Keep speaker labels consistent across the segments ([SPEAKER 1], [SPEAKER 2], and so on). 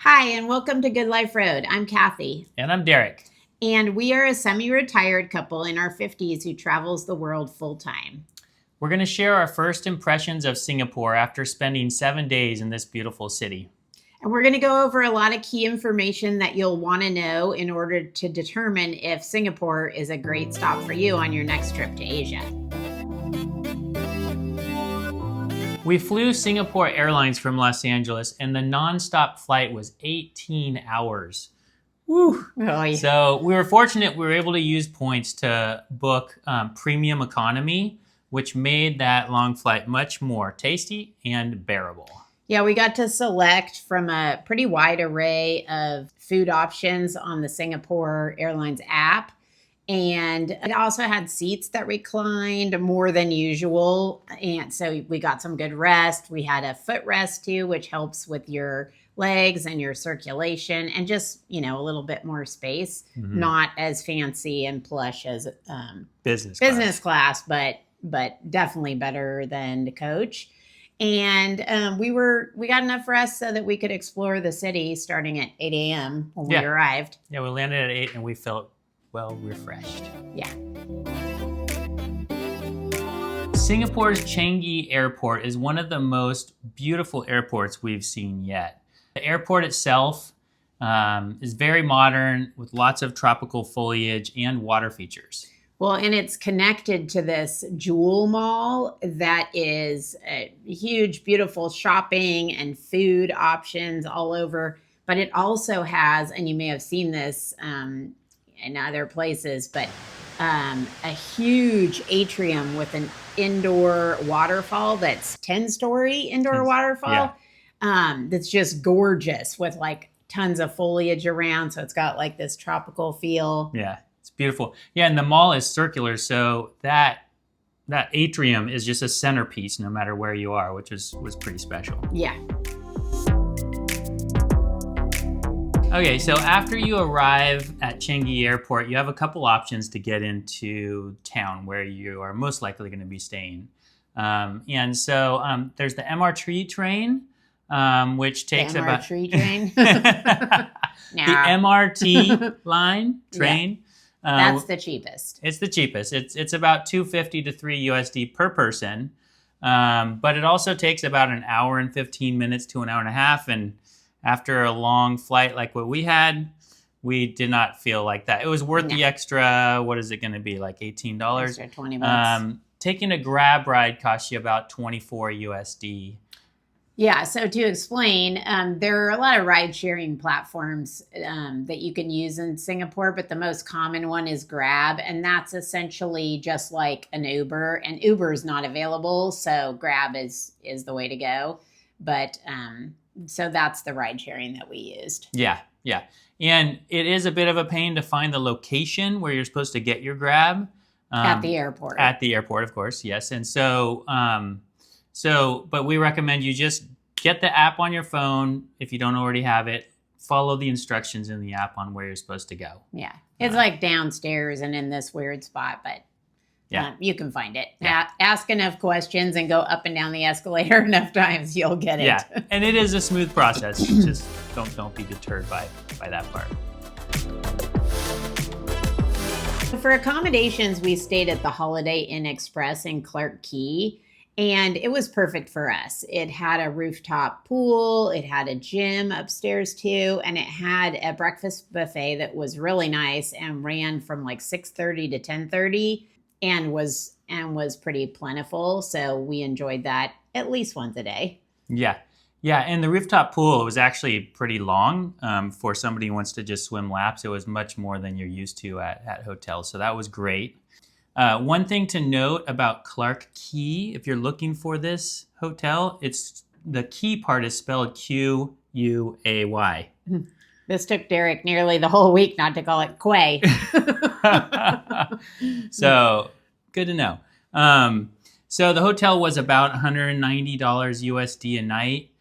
[SPEAKER 1] Hi, and welcome to Good Life Road. I'm Kathy,
[SPEAKER 2] And I'm Derek.
[SPEAKER 1] and we are a semi retired couple in our 50s who travels the world full time.
[SPEAKER 2] We're going to share our first impressions of Singapore after spending 7 days in this beautiful city.
[SPEAKER 1] And we're going to go over a lot of key information that you'll want to know in order to determine if Singapore is a great stop for you on your next trip to Asia.
[SPEAKER 2] We flew Singapore Airlines from Los Angeles, and the nonstop flight was 18 hours. Woo!
[SPEAKER 1] Oh, yeah.
[SPEAKER 2] So we were fortunate we were able to use points to book premium economy, which made that long flight much more tasty and bearable.
[SPEAKER 1] Yeah, we got to select from a pretty wide array of food options on the Singapore Airlines app. And it also had seats that reclined more than usual. And so we got some good rest. We had a footrest too, which helps with your legs and your circulation and just, a little bit more space.
[SPEAKER 2] Mm-hmm.
[SPEAKER 1] Not as fancy and plush as
[SPEAKER 2] business
[SPEAKER 1] class, but definitely better than the coach. And we got enough rest so that we could explore the city starting at 8 a.m. when we arrived.
[SPEAKER 2] Yeah, we landed at 8 and we felt well refreshed.
[SPEAKER 1] Yeah.
[SPEAKER 2] Singapore's Changi Airport is one of the most beautiful airports we've seen yet. The airport itself is very modern with lots of tropical foliage and water features.
[SPEAKER 1] Well, and it's connected to this jewel mall that is a huge, beautiful shopping and food options all over. But it also has, and you may have seen this in other places, but a huge atrium with an indoor waterfall that's 10-story indoor waterfall. Yeah. That's just gorgeous with like tons of foliage around. So it's got like this tropical feel.
[SPEAKER 2] Yeah. It's beautiful. Yeah, and the mall is circular, so that atrium is just a centerpiece no matter where you are, which was pretty special.
[SPEAKER 1] Yeah.
[SPEAKER 2] Okay, so after you arrive at Changi Airport, you have a couple options to get into town where you are most likely going to be staying. And so there's the MRT train, which takes
[SPEAKER 1] the
[SPEAKER 2] about...
[SPEAKER 1] MRT train?
[SPEAKER 2] The MRT line train.
[SPEAKER 1] Yeah. That's the cheapest.
[SPEAKER 2] It's the cheapest. It's about $2.50 to $3 per person. But it also takes about an hour and 15 minutes to an hour and a half. And after a long flight like what we had, we did not feel like that. It was worth the extra, what is it going to be, like $18?
[SPEAKER 1] Extra 20 bucks.
[SPEAKER 2] Taking a Grab ride costs you about $24.
[SPEAKER 1] Yeah, so to explain, there are a lot of ride-sharing platforms that you can use in Singapore, but the most common one is Grab, and that's essentially just like an Uber, and Uber is not available, so Grab is the way to go. But so that's the ride-sharing that we used.
[SPEAKER 2] Yeah. And it is a bit of a pain to find the location where you're supposed to get your Grab.
[SPEAKER 1] At the airport.
[SPEAKER 2] At the airport, of course, yes. And so... but we recommend you just get the app on your phone if you don't already have it. Follow the instructions in the app on where you're supposed to go.
[SPEAKER 1] Yeah. It's like downstairs and in this weird spot, but you can find it.
[SPEAKER 2] Yeah.
[SPEAKER 1] Ask enough questions and go up and down the escalator enough times, you'll get it.
[SPEAKER 2] Yeah, and it is a smooth process. Just don't be deterred by that part.
[SPEAKER 1] For accommodations, we stayed at the Holiday Inn Express in Clarke Quay. And it was perfect for us. It had a rooftop pool, it had a gym upstairs too, and it had a breakfast buffet that was really nice and ran from like 6:30 to 10:30 and was pretty plentiful. So we enjoyed that at least once a day.
[SPEAKER 2] Yeah, and the rooftop pool was actually pretty long for somebody who wants to just swim laps. It was much more than you're used to at hotels, so that was great. One thing to note about Clarke Quay, if you're looking for this hotel, it's the key part is spelled Q-U-A-Y.
[SPEAKER 1] This took Derek nearly the whole week not to call it Quay.
[SPEAKER 2] So good to know. So the hotel was about $190 USD a night,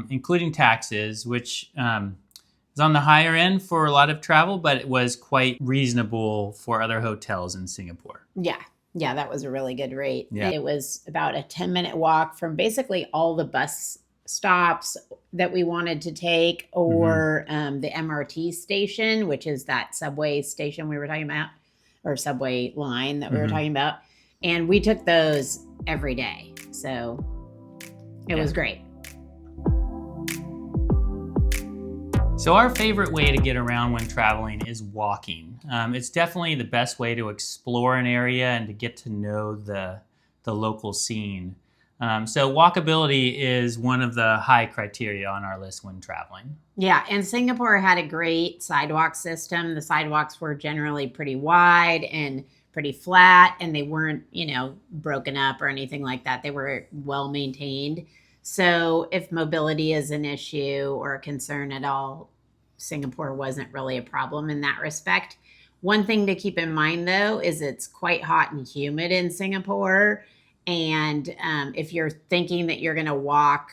[SPEAKER 2] including taxes, which is on the higher end for a lot of travel, but it was quite reasonable for other hotels in Singapore.
[SPEAKER 1] Yeah, that was a really good rate.
[SPEAKER 2] Yeah.
[SPEAKER 1] It was about a 10-minute walk from basically all the bus stops that we wanted to take, or the MRT station, which is that subway station we were talking about, or subway line that we were talking about. And we took those every day. So it was great.
[SPEAKER 2] So our favorite way to get around when traveling is walking. It's definitely the best way to explore an area and to get to know the local scene. So walkability is one of the high criteria on our list when traveling.
[SPEAKER 1] Yeah, and Singapore had a great sidewalk system. The sidewalks were generally pretty wide and pretty flat, and they weren't, broken up or anything like that. They were well maintained. So if mobility is an issue or a concern at all, Singapore wasn't really a problem in that respect. One thing to keep in mind, though, is it's quite hot and humid in Singapore. And if you're thinking that you're going to walk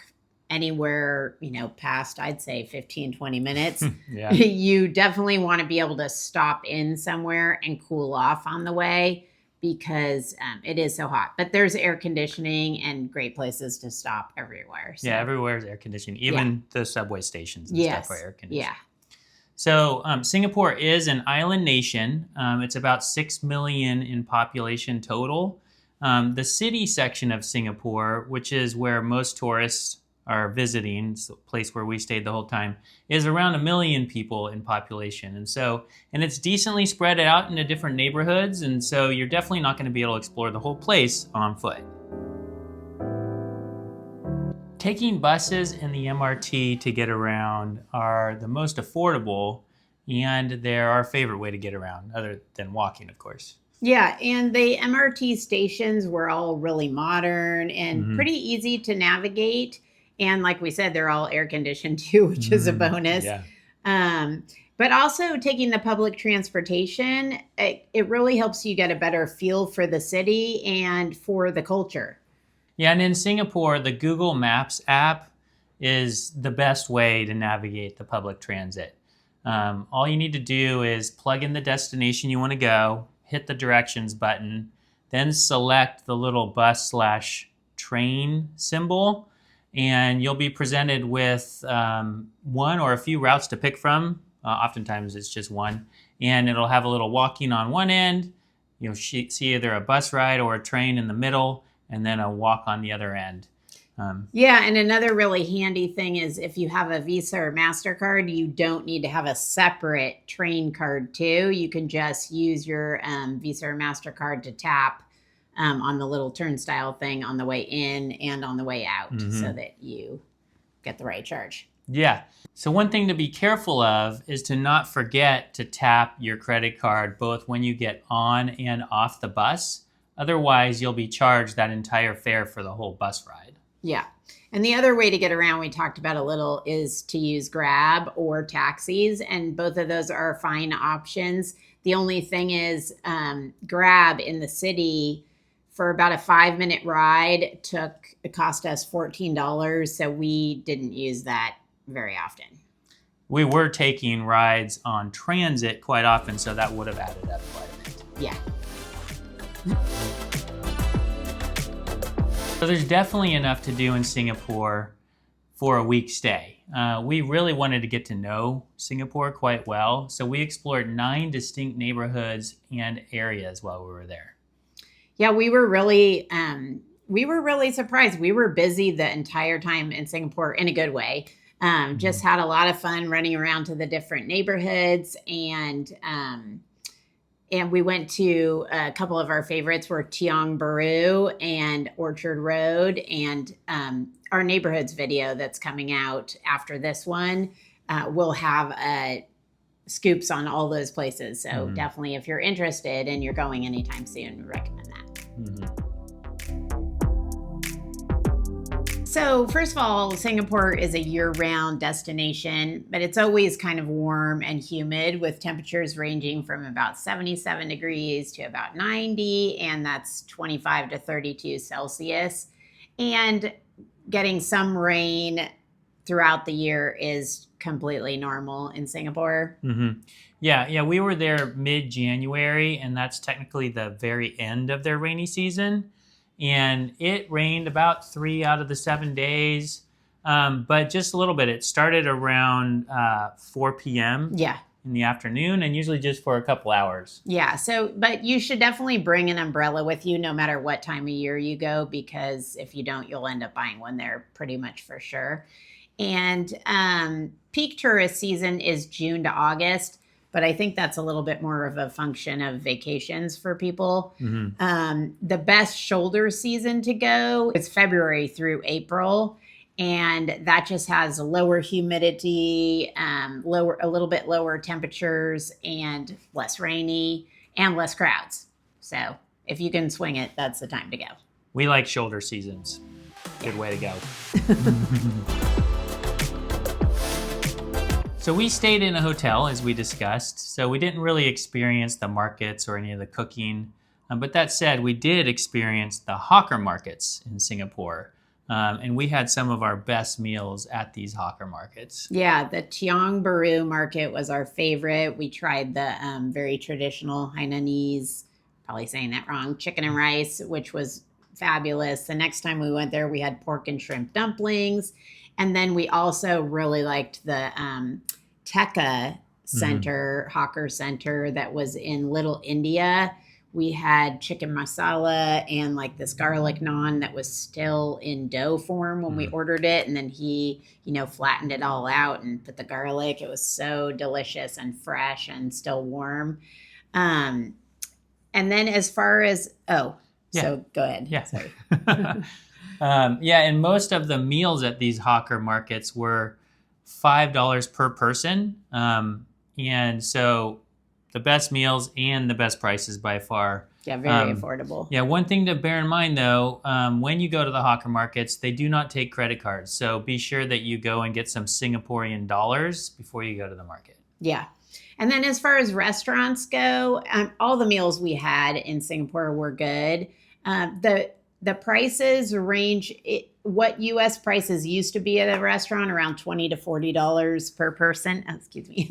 [SPEAKER 1] anywhere, past, I'd say 15, 20 minutes, you definitely want to be able to stop in somewhere and cool off on the way, because it is so hot. But there's air conditioning and great places to stop everywhere. So.
[SPEAKER 2] Yeah, everywhere is air conditioning. Even the subway stations and stuff are air conditioning.
[SPEAKER 1] Yeah.
[SPEAKER 2] So Singapore is an island nation. It's about 6 million in population total. The city section of Singapore, which is where most tourists are visiting, it's the place where we stayed the whole time, is around 1 million people in population. And it's decently spread out into different neighborhoods. And so you're definitely not going to be able to explore the whole place on foot. Taking buses and the MRT to get around are the most affordable, and they're our favorite way to get around, other than walking, of course.
[SPEAKER 1] Yeah, and the MRT stations were all really modern and pretty easy to navigate. And like we said, they're all air conditioned too, which is a bonus.
[SPEAKER 2] Yeah.
[SPEAKER 1] But also taking the public transportation, it really helps you get a better feel for the city and for the culture.
[SPEAKER 2] Yeah, and in Singapore, the Google Maps app is the best way to navigate the public transit. All you need to do is plug in the destination you want to go, hit the directions button, then select the little bus/train symbol, and you'll be presented with one or a few routes to pick from. Oftentimes it's just one, and it'll have a little walking on one end. You'll see either a bus ride or a train in the middle, and then a walk on the other end.
[SPEAKER 1] Yeah, and another really handy thing is if you have a Visa or MasterCard, you don't need to have a separate train card too. You can just use your Visa or MasterCard to tap on the little turnstile thing on the way in and on the way out, so that you get the right charge.
[SPEAKER 2] Yeah. So one thing to be careful of is to not forget to tap your credit card both when you get on and off the bus. Otherwise, you'll be charged that entire fare for the whole bus ride.
[SPEAKER 1] Yeah. And the other way to get around, we talked about a little, is to use Grab or taxis. And both of those are fine options. The only thing is Grab in the city for about a 5-minute ride it cost us $14. So we didn't use that very often.
[SPEAKER 2] We were taking rides on transit quite often, so that would have added up quite a bit.
[SPEAKER 1] Yeah.
[SPEAKER 2] So there's definitely enough to do in Singapore for a week stay. We really wanted to get to know Singapore quite well, so we explored 9 distinct neighborhoods and areas while we were there.
[SPEAKER 1] Yeah, we were really surprised. We were busy the entire time in Singapore in a good way. Just had a lot of fun running around to the different neighborhoods, and we went to a couple of our favorites were Tiong Bahru and Orchard Road, and our neighborhoods video that's coming out after this one will have scoops on all those places. So definitely, if you're interested and you're going anytime soon, we recommend that. So first of all, Singapore is a year-round destination, but it's always kind of warm and humid with temperatures ranging from about 77 degrees to about 90, and that's 25 to 32 Celsius. And getting some rain throughout the year is completely normal in Singapore.
[SPEAKER 2] Yeah, we were there mid-January, and that's technically the very end of their rainy season. And it rained about 3 out of the 7 days. but just a little bit. It started around 4 p.m.
[SPEAKER 1] Yeah.
[SPEAKER 2] in the afternoon, and usually just for a couple hours.
[SPEAKER 1] Yeah. So, but you should definitely bring an umbrella with you no matter what time of year you go, because if you don't, you'll end up buying one there pretty much for sure. And peak tourist season is June to August, but I think that's a little bit more of a function of vacations for people. The best shoulder season to go is February through April. And that just has lower humidity, a little bit lower temperatures, and less rainy and less crowds. So if you can swing it, that's the time to go.
[SPEAKER 2] We like shoulder seasons. Good way to go. So we stayed in a hotel, as we discussed. So we didn't really experience the markets or any of the cooking. But that said, we did experience the hawker markets in Singapore. And we had some of our best meals at these hawker markets.
[SPEAKER 1] Yeah, the Tiong Bahru market was our favorite. We tried the very traditional Hainanese, probably saying that wrong, chicken and rice, which was fabulous. The next time we went there, we had pork and shrimp dumplings. And then we also really liked the Tekka Center, Hawker Center, that was in Little India. We had chicken masala and like this garlic naan that was still in dough form when we ordered it. And then he, flattened it all out and put the garlic. It was so delicious and fresh and still warm. And then as far as, so go ahead.
[SPEAKER 2] Yeah.
[SPEAKER 1] Sorry.
[SPEAKER 2] And most of the meals at these hawker markets were $5 per person. And so the best meals and the best prices by far.
[SPEAKER 1] Yeah, very affordable.
[SPEAKER 2] Yeah, one thing to bear in mind, though, when you go to the hawker markets, they do not take credit cards. So be sure that you go and get some Singaporean dollars before you go to the market.
[SPEAKER 1] Yeah. And then as far as restaurants go, all the meals we had in Singapore were good. The prices range, what U.S. prices used to be at a restaurant, around $20 to $40 per person. Excuse me.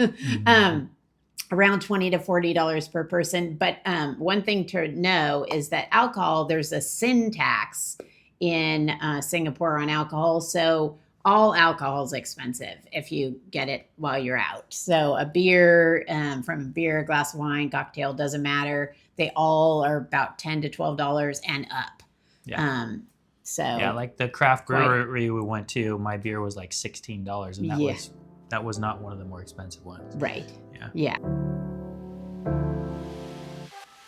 [SPEAKER 1] Around $20 to $40 per person. But one thing to know is that alcohol, there's a sin tax in Singapore on alcohol. So all alcohol is expensive if you get it while you're out. So a beer, from a beer, a glass of wine, cocktail, doesn't matter. They all are about $10 to $12 and up.
[SPEAKER 2] Yeah.
[SPEAKER 1] Yeah,
[SPEAKER 2] like the craft brewery we went to, my beer was like $16, and that was not one of the more expensive ones.
[SPEAKER 1] Right.
[SPEAKER 2] Yeah.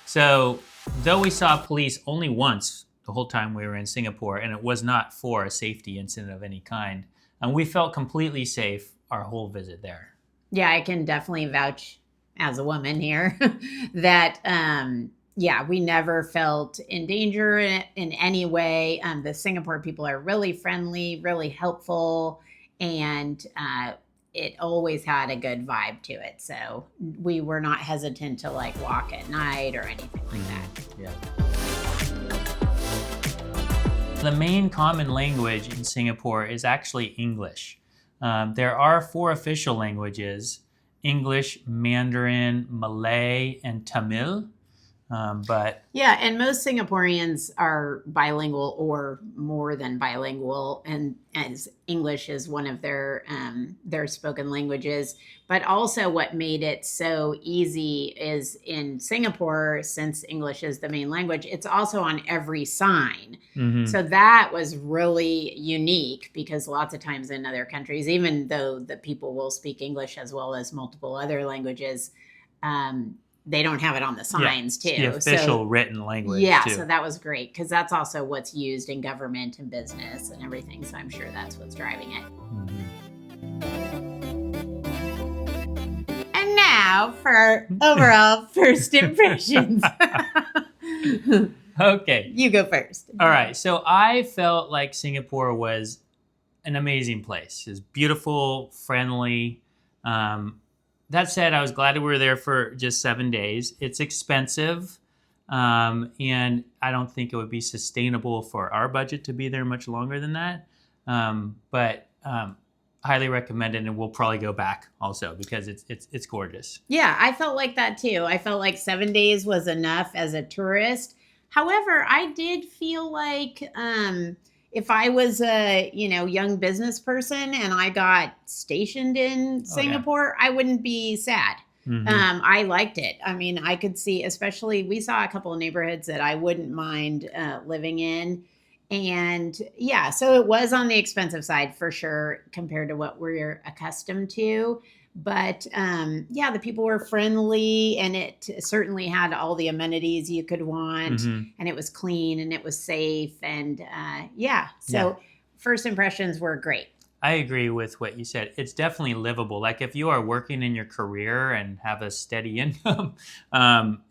[SPEAKER 2] So, though we saw police only once the whole time we were in Singapore, and it was not for a safety incident of any kind, and we felt completely safe our whole visit there.
[SPEAKER 1] Yeah, I can definitely vouch as a woman here that we never felt in danger in any way. The Singapore people are really friendly, really helpful, and it always had a good vibe to it. So we were not hesitant to like walk at night or anything like that.
[SPEAKER 2] Yeah. The main common language in Singapore is actually English. There are 4 official languages: English, Mandarin, Malay, and Tamil.
[SPEAKER 1] And most Singaporeans are bilingual or more than bilingual, and as English is one of their spoken languages. But also what made it so easy is in Singapore, since English is the main language, it's also on every sign. So that was really unique, because lots of times in other countries, even though the people will speak English as well as multiple other languages, they don't have it on the signs too.
[SPEAKER 2] The official written language too.
[SPEAKER 1] So that was great, because that's also what's used in government and business and everything. So I'm sure that's what's driving it. And now for our overall first impressions.
[SPEAKER 2] Okay.
[SPEAKER 1] You go first.
[SPEAKER 2] All right. So I felt like Singapore was an amazing place. It was beautiful, friendly. That said, I was glad we were there for just 7 days. It's expensive, and I don't think it would be sustainable for our budget to be there much longer than that. But highly recommended, and we'll probably go back also, because it's gorgeous.
[SPEAKER 1] Yeah, I felt like that too. I felt like 7 days was enough as a tourist. However, I did feel like if I was a, young business person and I got stationed in
[SPEAKER 2] Oh, yeah.
[SPEAKER 1] Singapore, I wouldn't be sad. I liked it. I mean, I could see, especially we saw a couple of neighborhoods that I wouldn't mind living in. And yeah, so it was on the expensive side for sure compared to what we're accustomed to. But yeah, the people were friendly and it certainly had all the amenities you could want. And it was clean and it was safe. And yeah, so first impressions were great.
[SPEAKER 2] I agree with what you said. It's definitely livable. Like if you are working in your career and have a steady income,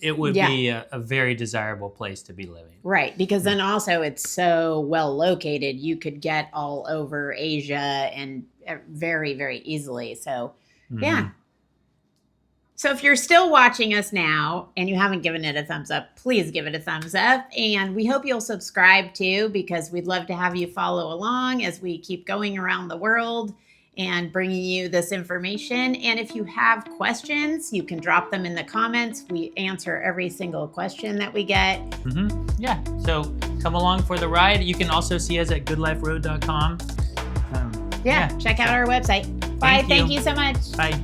[SPEAKER 2] it would be a very desirable place to be living.
[SPEAKER 1] Right. Because then also it's so well located. You could get all over Asia and very, very easily. So yeah. So if you're still watching us now and you haven't given it a thumbs up, please give it a thumbs up. And we hope you'll subscribe too, because we'd love to have you follow along as we keep going around the world and bringing you this information. And if you have questions, you can drop them in the comments. We answer every single question that we get.
[SPEAKER 2] Yeah. So come along for the ride. You can also see us at goodliferoad.com.
[SPEAKER 1] Check out our website. Bye. Thank you so much.
[SPEAKER 2] Bye.